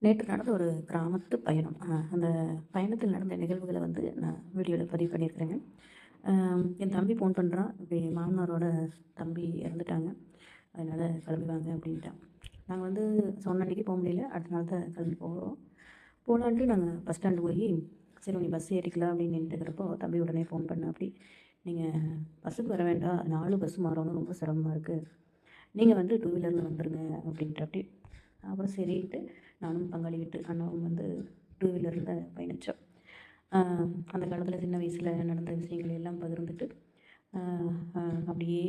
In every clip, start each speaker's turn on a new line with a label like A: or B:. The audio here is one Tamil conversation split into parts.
A: நேற்று நடந்த ஒரு கிராமத்து பயணம். அந்த பயணத்தில் நடந்த நிகழ்வுகள வந்து நான் வீடியோல பதிவு பண்ணியிருக்கிறேங்க. என் தம்பி ஃபோன் பண்றான். இப்படி மாமனாரோட தம்பி இறந்துட்டாங்க. அதனால கிளம்பி வாங்க அப்படின்ட்டான். நாங்க வந்து சொன்ன அன்னைக்கு போ முடியல. அடுத்த நாள் தான் கிளம்பி போறோம். போலான்ட்டு நாங்க பஸ் ஸ்டாண்டு போயி, சரி நீ பஸ் ஏறிக்கலாம் அப்படின்னு நின்னுட்டுருக்கிறப்போ, தம்பி உடனே ஃபோன் பண்ணாப்படி, "நீங்க பஸ்ஸுக்கு வர வேண்டாம். 4 பஸ் மாறணும். ரொம்ப சிரமமா இருக்கு. நீங்க வந்து டூ வீலர்ல வந்துருங்க" அப்படின்ட்டாப்படி. அப்புறம் சரின்ட்டு நானும் பங்காளி வீட்டு அண்ணாவும் வந்து டூ வீலரில் பயணித்தோம். அந்த காலத்தில் சின்ன வயசில் நடந்த விஷயங்களை எல்லாம் பகிர்ந்துட்டு அப்படியே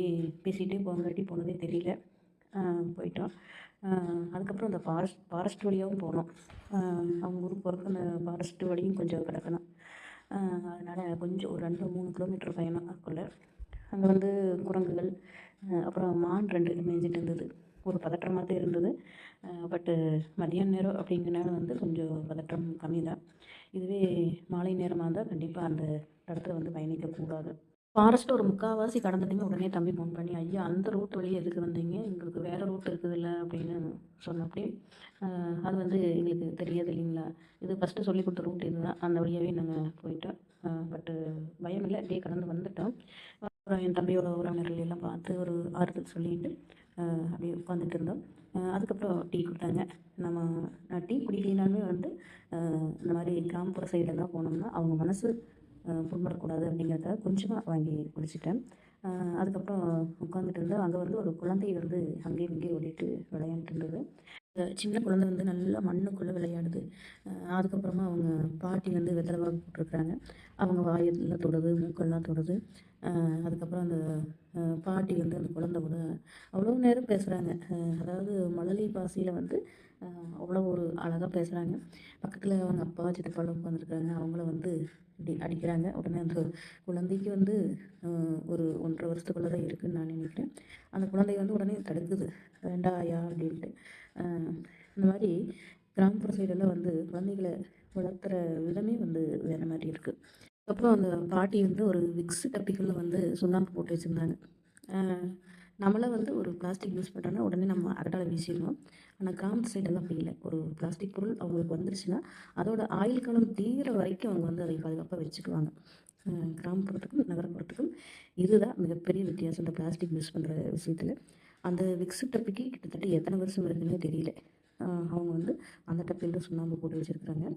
A: பேசிகிட்டே போங்காட்டி போனதே தெரியல. போயிட்டோம். அதுக்கப்புறம் அந்த ஃபாரஸ்ட் வழியாகவும் போனோம். அவங்க ஊருக்கு போகிறப்ப அந்த ஃபாரஸ்ட் வழியும் கொஞ்சம் கிடக்கணும். அதனால் கொஞ்சம் ஒரு 2, 3 கிலோமீட்டர் பயணம் அதுக்குள்ள. அங்கே வந்து குரங்குகள், அப்புறம் மான் 2 மேய்ஞ்சிட்டு இருந்தது. ஒரு பதற்றமா தான் இருந்தது. பட்டு மதியான நேரம் அப்படிங்கிறனால வந்து கொஞ்சம் பதற்றம் கம்மி தான். இதுவே மாலை நேரமா இருந்தா கண்டிப்பா அந்த இடத்துல வந்து பயணிக்கக்கூடாது. ஃபாரஸ்ட் ஒரு முக்காவாசி கடந்துட்டோங்க. உடனே தம்பி ஃபோன் பண்ணி, "ஐயா அந்த ரூட் வழியா எதுக்கு வந்தீங்க? எங்களுக்கு வேற ரூட் இருக்குதுல்ல" அப்படின்னு சொன்னாப்படி. அது வந்து எங்களுக்கு தெரியாது இல்லைங்களா? இது ஃபஸ்ட்டு சொல்லிக் கொடுத்த ரூட் இதுதான். அந்த வழியாவே நாங்க போயிட்டோம். பட்டு பயம் இல்ல. அப்படியே கடந்து வந்துட்டோம். அப்புறம் என் தம்பியோட உறவினர்கள் எல்லாம் பார்த்து ஒரு ஆறுதல் சொல்லிட்டு அப்படியே உட்காந்துட்டு இருந்தோம். அதுக்கப்புறம் டீ குடுத்தாங்க. நம்ம டீ குடிக்கலைனாலுமே வந்து இந்த மாதிரி கிராமப்புற சைடெல்லாம் போனோம்னா, அவங்க மனசு புண்படக்கூடாது அப்படிங்கிறதுக்காக கொஞ்சமா வாங்கி குடிச்சிட்டேன். அதுக்கப்புறம் உட்காந்துட்டு இருந்தோம். அங்கே வந்து ஒரு குழந்தை வந்து அங்கேயும் இங்கேயும் ஓடிட்டு விளையாண்டுட்டு இருந்தது. சின்ன குழந்தை வந்து நல்லா மண்ணுக்குள்ளே விளையாடுது. அதுக்கப்புறமா அவங்க பாட்டி வந்து வெத்தலை பாக்கு போட்டிருக்கிறாங்க. அவங்க வாயெல்லாம் தொடுது, மூக்கெல்லாம் தொடுது. அதுக்கப்புறம் அந்த பாட்டி வந்து அந்த குழந்தை கூட அவ்வளோ நேரம் பேசுகிறாங்க. அதாவது மழலை பாஷையில் வந்து அவ்வளோ ஒரு அழகாக பேசுகிறாங்க. பக்கத்தில் அவங்க அப்பா, சித்தப்பாலாம் உட்காந்துருக்காங்க. அவங்கள வந்து இப்படி அடிக்கிறாங்க. உடனே அந்த குழந்தைக்கு வந்து ஒரு 1½ வருஷத்துக்குள்ள தான் இருக்குதுன்னு நான் நினைக்கிறேன். அந்த குழந்தை வந்து உடனே தடுக்குது. "வேண்டா ஆயா" அப்படின்ட்டு. இந்த மாதிரி கிராமப்புற சைடெல்லாம் வந்து குழந்தைகள வளர்த்துற விதமே வந்து வேறு மாதிரி இருக்குது. அப்புறம் அந்த பாட்டி வந்து ஒரு விக்ஸ் டப்பிக்குள்ள வந்து சுண்ணாம்பு போட்டு வச்சுருந்தாங்க. நம்மளாம் வந்து ஒரு பிளாஸ்டிக் யூஸ் பண்ணுறோன்னா உடனே நம்ம அகட்டால வீசிடுவோம். ஆனால் கிராமத்து சைடெல்லாம் அப்படி இல்லை. ஒரு பிளாஸ்டிக் பொருள் அவங்களுக்கு வந்துருச்சுன்னா அதோட ஆயுள் காலம் தீர வரைக்கும் அவங்க வந்து அதை பாதுகாப்பாக வச்சுக்குவாங்க. கிராமப்புறத்துக்கும் நகரப்புறத்துக்கும் இதுதான் மிகப்பெரிய வித்தியாசம் இந்த பிளாஸ்டிக் யூஸ் பண்ணுற விஷயத்தில். அந்த விக்ஸ் டப்பிக்கு கிட்டத்தட்ட எத்தனை வருஷம் இருக்குன்னே தெரியல. அவங்க வந்து அந்த டப்பில தான் சுண்ணாம்பு போட்டு வச்சுருக்குறாங்க.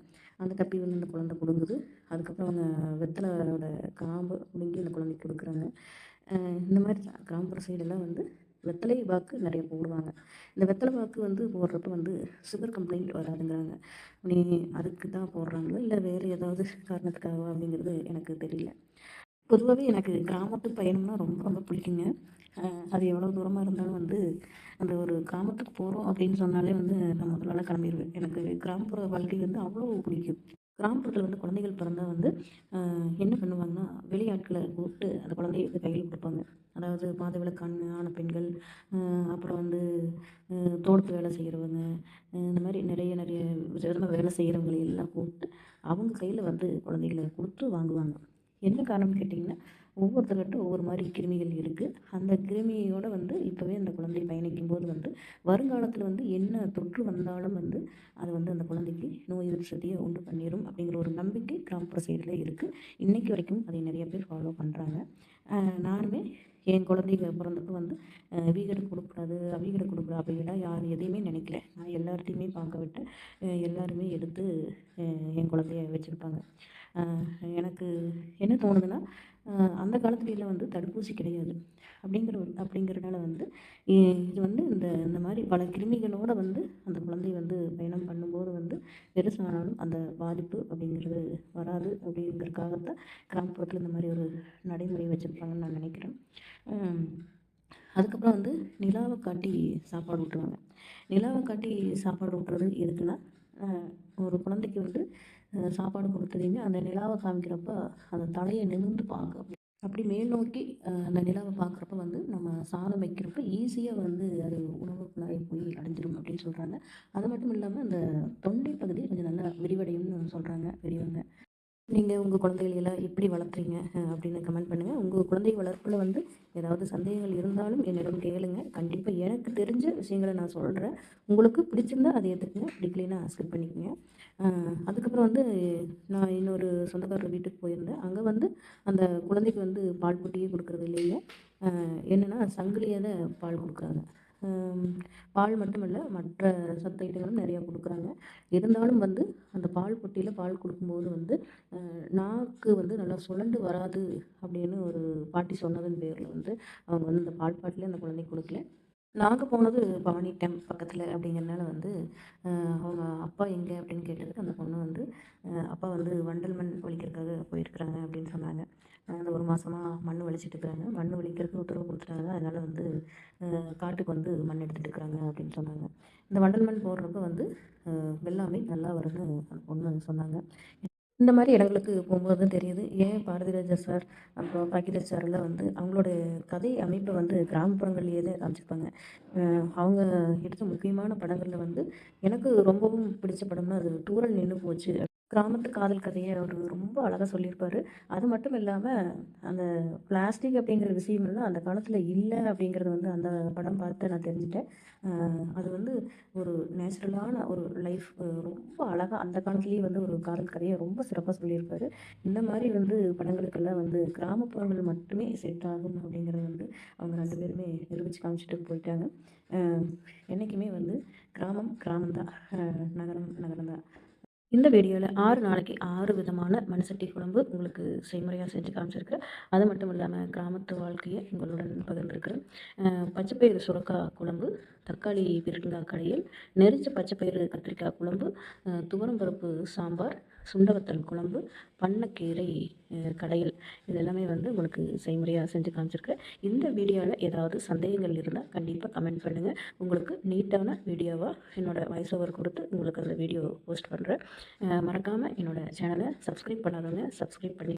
A: அந்த டப்பி வந்து அந்த குழந்தை பிடுங்குது. அதுக்கப்புறம் அவங்க வெத்தலையோட காம்பு பிடுங்கி அந்த குழந்தைக்கு கொடுக்குறாங்க. இந்த மாதிரி கிராமப்புற சைடெல்லாம் வந்து வெத்தலை பாக்கு நிறைய போடுவாங்க. இந்த வெத்தலை பாக்கு வந்து போடுறப்ப வந்து சுகர் கம்ப்ளைண்ட் வராதுங்கிறாங்க. நீ அதுக்கு தான் போடுறாங்களா? இல்லை வேறு ஏதாவது காரணத்துக்காகவா? அப்படிங்கிறது எனக்கு தெரியல. பொதுவாகவே எனக்கு கிராமத்து பயணம்னா ரொம்ப ரொம்ப பிடிக்குங்க. அது எவ்வளோ தூரமாக இருந்தாலும் வந்து அந்த ஒரு கிராமத்துக்கு போகிறோம் அப்படின்னு சொன்னாலே வந்து நான் முதலால கிளம்பிடுவேன். எனக்கு கிராமப்புற வாழ்க்கை வந்து அவ்வளோ பிடிக்கும். கிராமப்புறத்தில் வந்து குழந்தைகள் பிறந்தா வந்து என்ன பண்ணுவாங்கன்னா, வெளியாட்கள கூப்பிட்டு அந்த குழந்தைய வந்து கையில் கொடுப்பாங்க. அதாவது மாதவிலக்கு ஆன பெண்கள், அப்புறம் வந்து தோட்டத்து வேலை செய்கிறவங்க, இந்த மாதிரி நிறைய நிறைய விதமாக வேலை செய்கிறவங்களை எல்லாம் கூப்பிட்டு அவங்க கையில் வந்து குழந்தைகள கொடுத்து வாங்குவாங்க. என்ன காரணம்னு கேட்டிங்கன்னா, ஒவ்வொருத்தர்கிட்ட ஒவ்வொரு மாரி கிருமிகள் இருக்கு. அந்த கிருமியோட வந்து இப்போவே அந்த குழந்தை பயணிக்கும்போது வந்து, வருங்காலத்தில வந்து என்ன தொற்று வந்தாலும் வந்து, அது வந்து அந்த குழந்தைக்கு நோய் எதிர்ப்பு சக்திய உண்டு பண்ணிரும் அப்படிங்கிற ஒரு நம்பிக்கை கிராமப்புற சைடுல இருக்கு. இன்னைக்கு வரைக்கும் அதை நிறைய பேர் ஃபாலோ பண்றாங்க. நானுமே என் குழந்தைங்க பொறந்தப்போ வந்து வீகருக்கு கொடுக்கக்கூடாது, அவீகருக்கு கொடுக்கக்கூடாது அப்படிலாம் யாரும் எதையுமே நினைக்கல. நான் எல்லார்த்தையுமே பார்க்க விட்டேன். எல்லாருமே எடுத்து என் குழந்தைய வச்சிருப்பாங்க. அ எனக்கு என்ன தோணுதுன்னா, அந்த காலத்துலலாம் வந்து தடுப்பூசி கிடையாது. அப்படிங்கிறனால வந்து இது வந்து இந்த இந்த மாரி பல கிருமிகளோட வந்து அந்த குழந்தை வந்து பயணம் பண்ணும்போது வந்து பெருசானாலும் அந்த பாதிப்பு அப்படிங்கிறது வராது அப்படிங்கிறதுக்காக தான் கிராமப்புறத்தில இந்த மாரி ஒரு நடைமுறை வச்சிருப்பாங்கன்னு நான் நினைக்கிறேன். ம். அதுக்கப்புறம் வந்து நிலாவ காட்டி சாப்பாடு ஊட்டுவாங்க. நிலாவ காட்டி சாப்பாடு ஊட்டுறது எதுக்குன்னா, அ ஒரு குழந்தைக்கு வந்து சாப்பாடு கொடுத்ததையுமே அந்த நிலாவ காமிக்கிறப்ப அந்த தலைய நிமிர்ந்து பார்க்கும். அப்படி மேல் நோக்கி அந்த நிலாவ பார்க்குறப்ப வந்து நம்ம சாதம் வைக்கிறப்ப ஈஸியா வந்து அது உணவு குழாய் போய் அடைஞ்சிரும் அப்படின்னு சொல்றாங்க. அது மட்டும் இல்லாம அந்த தொண்டை பகுதி கொஞ்சம் நல்லா விரிவடையும்னு சொல்றாங்க பெரியவங்க. நீங்கள் உங்கள் குழந்தைகளெல்லாம் எப்படி வளர்த்துறீங்க அப்படின்னு கமெண்ட் பண்ணுங்கள். உங்கள் குழந்தை வளர்ப்பில் வந்து ஏதாவது சந்தேகங்கள் இருந்தாலும் என்னிடம் கேளுங்க. கண்டிப்பாக எனக்கு தெரிஞ்ச விஷயங்கள நான் சொல்கிறேன். உங்களுக்கு பிடிச்சிருந்தா அதை ஏற்றுக்குங்க, பிடிக்கலைன்னா ஸ்கிப் பண்ணிக்கோங்க. அதுக்கப்புறம் வந்து நான் இன்னொரு சொந்தக்காரர் வீட்டுக்கு போயிருந்தேன். அங்கே வந்து அந்த குழந்தைக்கு வந்து பால் புட்டியே கொடுக்குறது இல்லைங்க. என்னென்னா சங்கிலியால் பால் கொடுக்குறாங்க. ஆம், பால் மட்டும் இல்லை, மற்ற சத்து ஐட்டங்களும் நிறையா கொடுக்குறாங்க. இருந்தாலும் வந்து அந்த பால் புட்டியில் பால் கொடுக்கும்போது வந்து நாக்கு வந்து நல்லா சுழண்டு வராது அப்படின்னு ஒரு பாட்டி சொன்னதன் பேரில் வந்து அவங்க வந்து இந்த பால் பாட்டிலே அந்த குழந்தைக்கு கொடுக்கல. நாங்க போனது பவானி டேம் பக்கத்தில் அப்படிங்கிறனால வந்து அவங்க அப்பா எங்கே அப்படின்னு கேட்டதுக்கு அந்த பொண்ணு வந்து அப்பா வந்து வண்டல் மண் ஒழிக்கிறதுக்காக போயிருக்கிறாங்க அப்படின்னு சொன்னாங்க. அந்த ஒரு மாதமாக மண் வலிச்சிட்டு இருக்கிறாங்க, மண் ஒழிக்கிறதுக்கு உத்தரவு கொடுத்துட்டாங்க, அதனால் வந்து காட்டுக்கு வந்து மண் எடுத்துகிட்டு இருக்கிறாங்க அப்படின்னு சொன்னாங்க. இந்த வண்டல் மண் போடுறப்ப வந்து வெள்ளாமை நல்லா வரும்னு அந்த பொண்ணு சொன்னாங்க. இந்த மாதிரி இடங்களுக்கு போகும்போது தான் தெரியுது, ஏன் பாரதிராஜா சார் அப்புறம் பாக்கியராஜ் சார்லாம் வந்து அவங்களோட கதை அமைப்பை வந்து கிராமப்புறங்கள்லேயே தான் காமிச்சிருப்பாங்க. அவங்க எடுத்த முக்கியமான படங்களில் வந்து எனக்கு ரொம்பவும் பிடிச்ச படம்னா அது தூரல் நின்று போச்சு. கிராமத்து காதல் கதையை அவர் ரொம்ப அழகாக சொல்லியிருப்பார். அது மட்டும் இல்லாமல் அந்த பிளாஸ்டிக் அப்படிங்கிற விஷயம் எல்லாம் அந்த காலத்தில் இல்லை அப்படிங்கிறது வந்து அந்த படம் பார்த்து நான் தெரிஞ்சுட்டேன். அது வந்து ஒரு நேச்சுரலான ஒரு லைஃப், ரொம்ப அழகாக அந்த காலத்துலேயே வந்து ஒரு காதல் கதையை ரொம்ப சிறப்பாக சொல்லியிருப்பாரு. இந்த மாதிரி வந்து படங்களுக்கெல்லாம் வந்து கிராமப்புறங்கள் மட்டுமே செட் ஆகும் அப்படிங்கிறது வந்து அவங்க 2 பேருமே நிரூபித்து காமிச்சிட்டு போயிட்டாங்க. என்றைக்குமே வந்து கிராமம் கிராமம் தான், நகரம் நகரம் தான். இந்த வீடியோவில் 6 நாளைக்கு 6 விதமான மண்சட்டி குழம்பு உங்களுக்கு செய்முறையாக செஞ்சு காமிச்சிருக்கிறேன். அது மட்டும் இல்லாமல் கிராமத்து வாழ்க்கையை உங்களுடன் பகிர்ந்துருக்கிறேன். பச்சைப்பயிறு சுரக்காய் குழம்பு, தக்காளி பீர்க்கங்காய் கடையல், நெரிச்ச பச்சைப்பயிறு கத்திரிக்காய் குழம்பு, துவரம்பருப்பு சாம்பார், சுண்டவத்தல் குழம்பு, பண்ணக்கீரை கடையல், இது எல்லாமே வந்து உங்களுக்கு செய்முறையாக செஞ்சு காமிச்சிருக்கிறேன். இந்த வீடியோவில் ஏதாவது சந்தேகங்கள் இருந்தால் கண்டிப்பாக கமெண்ட் பண்ணுங்கள். உங்களுக்கு நீட்டான வீடியோவாக என்னோடய வாய்ஸ் ஓவர் கொடுத்து உங்களுக்கு அந்த வீடியோ போஸ்ட் பண்ணுறேன். மறக்காமல் என்னோடய சேனலை சப்ஸ்கிரைப் பண்ணாதவங்க சப்ஸ்கிரைப் பண்ணி